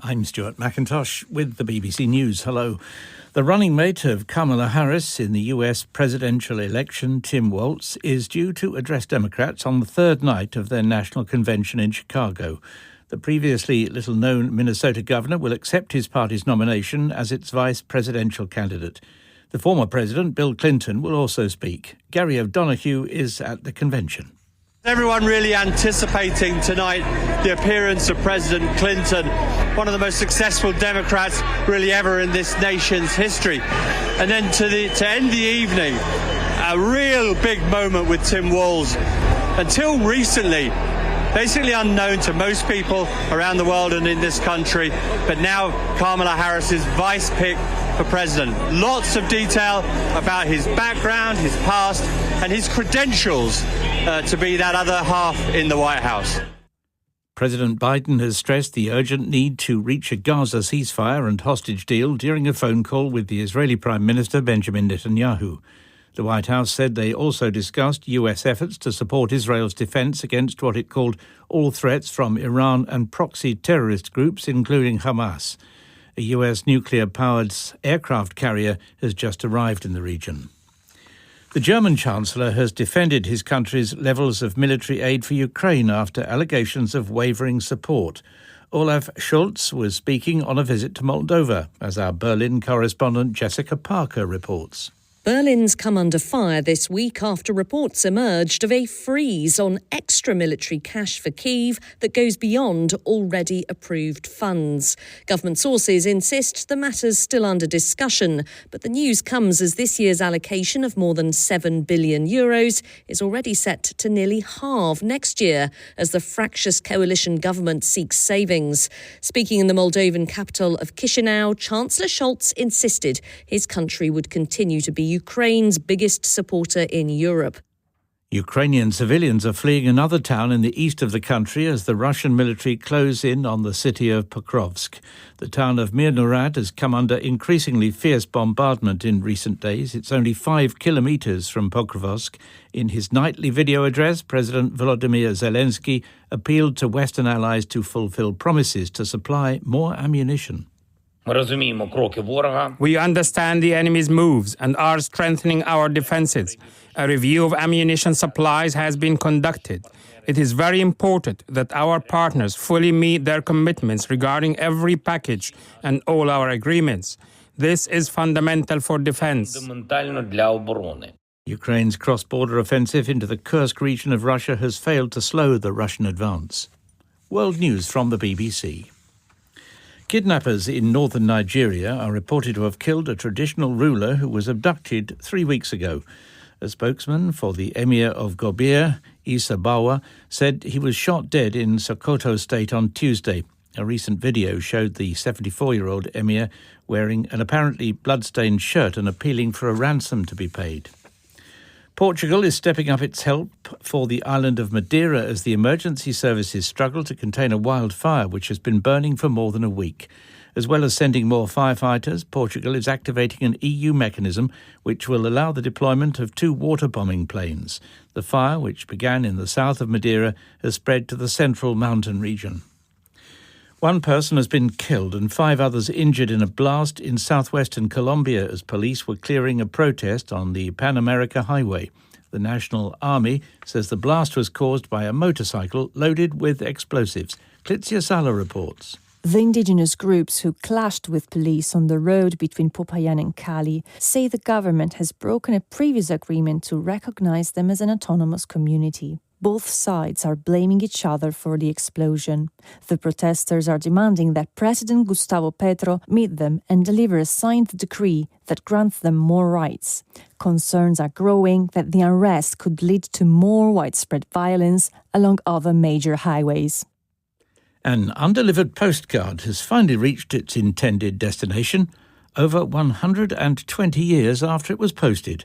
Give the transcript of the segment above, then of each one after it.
I'm Stuart McIntosh with the BBC News. Hello. The running mate of Kamala Harris in the US presidential election, Tim Walz, is due to address Democrats on the third night of their national convention in Chicago. The previously little-known Minnesota governor will accept his party's nomination as its vice presidential candidate. The former president, Bill Clinton, will also speak. Gary O'Donoghue is at the convention. Everyone really anticipating tonight the appearance of President Clinton, one of the most successful Democrats really ever in this nation's history. And then to end the evening, a real big moment with Tim Walz. Until recently, basically unknown to most people around the world and in this country, but now Kamala Harris's vice pick for president. Lots of detail about his background, his past, and his credentials to be that other half in the White House. President Biden has stressed the urgent need to reach a Gaza ceasefire and hostage deal during a phone call with the Israeli Prime Minister Benjamin Netanyahu. The White House said they also discussed US efforts to support Israel's defense against what it called all threats from Iran and proxy terrorist groups, including Hamas. A US nuclear-powered aircraft carrier has just arrived in the region. The German Chancellor has defended his country's levels of military aid for Ukraine after allegations of wavering support. Olaf Scholz was speaking on a visit to Moldova, as our Berlin correspondent Jessica Parker reports. Berlin's come under fire this week after reports emerged of a freeze on extra military cash for Kyiv that goes beyond already approved funds. Government sources insist the matter's still under discussion, but the news comes as this year's allocation of more than €7 billion is already set to nearly halve next year as the fractious coalition government seeks savings. Speaking in the Moldovan capital of Chisinau, Chancellor Scholz insisted his country would continue to be Ukraine's biggest supporter in Europe. Ukrainian civilians are fleeing another town in the east of the country as the Russian military close in on the city of Pokrovsk. The town of Mirnorad has come under increasingly fierce bombardment in recent days. It's only 5 kilometres from Pokrovsk. In his nightly video address, President Volodymyr Zelensky appealed to Western allies to fulfil promises to supply more ammunition. We understand the enemy's moves and are strengthening our defenses. A review of ammunition supplies has been conducted. It is very important that our partners fully meet their commitments regarding every package and all our agreements. This is fundamental for defense. Ukraine's cross-border offensive into the Kursk region of Russia has failed to slow the Russian advance. World News from the BBC. Kidnappers in northern Nigeria are reported to have killed a traditional ruler who was abducted 3 weeks ago. A spokesman for the Emir of Gobir, Issa Bawa, said he was shot dead in Sokoto State on Tuesday. A recent video showed the 74-year-old Emir wearing an apparently blood-stained shirt and appealing for a ransom to be paid. Portugal is stepping up its help for the island of Madeira as the emergency services struggle to contain a wildfire which has been burning for more than a week. As well as sending more firefighters, Portugal is activating an EU mechanism which will allow the deployment of 2 water-bombing planes. The fire, which began in the south of Madeira, has spread to the central mountain region. 1 person has been killed and 5 others injured in a blast in southwestern Colombia as police were clearing a protest on the Pan America Highway. The National Army says the blast was caused by a motorcycle loaded with explosives. Clitzia Sala reports. The indigenous groups who clashed with police on the road between Popayan and Cali say the government has broken a previous agreement to recognize them as an autonomous community. Both sides are blaming each other for the explosion. The protesters are demanding that President Gustavo Petro meet them and deliver a signed decree that grants them more rights. Concerns are growing that the unrest could lead to more widespread violence along other major highways. An undelivered postcard has finally reached its intended destination over 120 years after it was posted.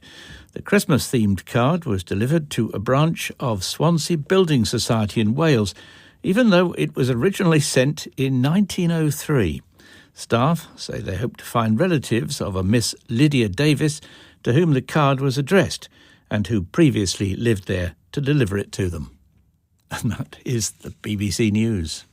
The Christmas-themed card was delivered to a branch of Swansea Building Society in Wales, even though it was originally sent in 1903. Staff say they hope to find relatives of a Miss Lydia Davis to whom the card was addressed and who previously lived there to deliver it to them. And that is the BBC News.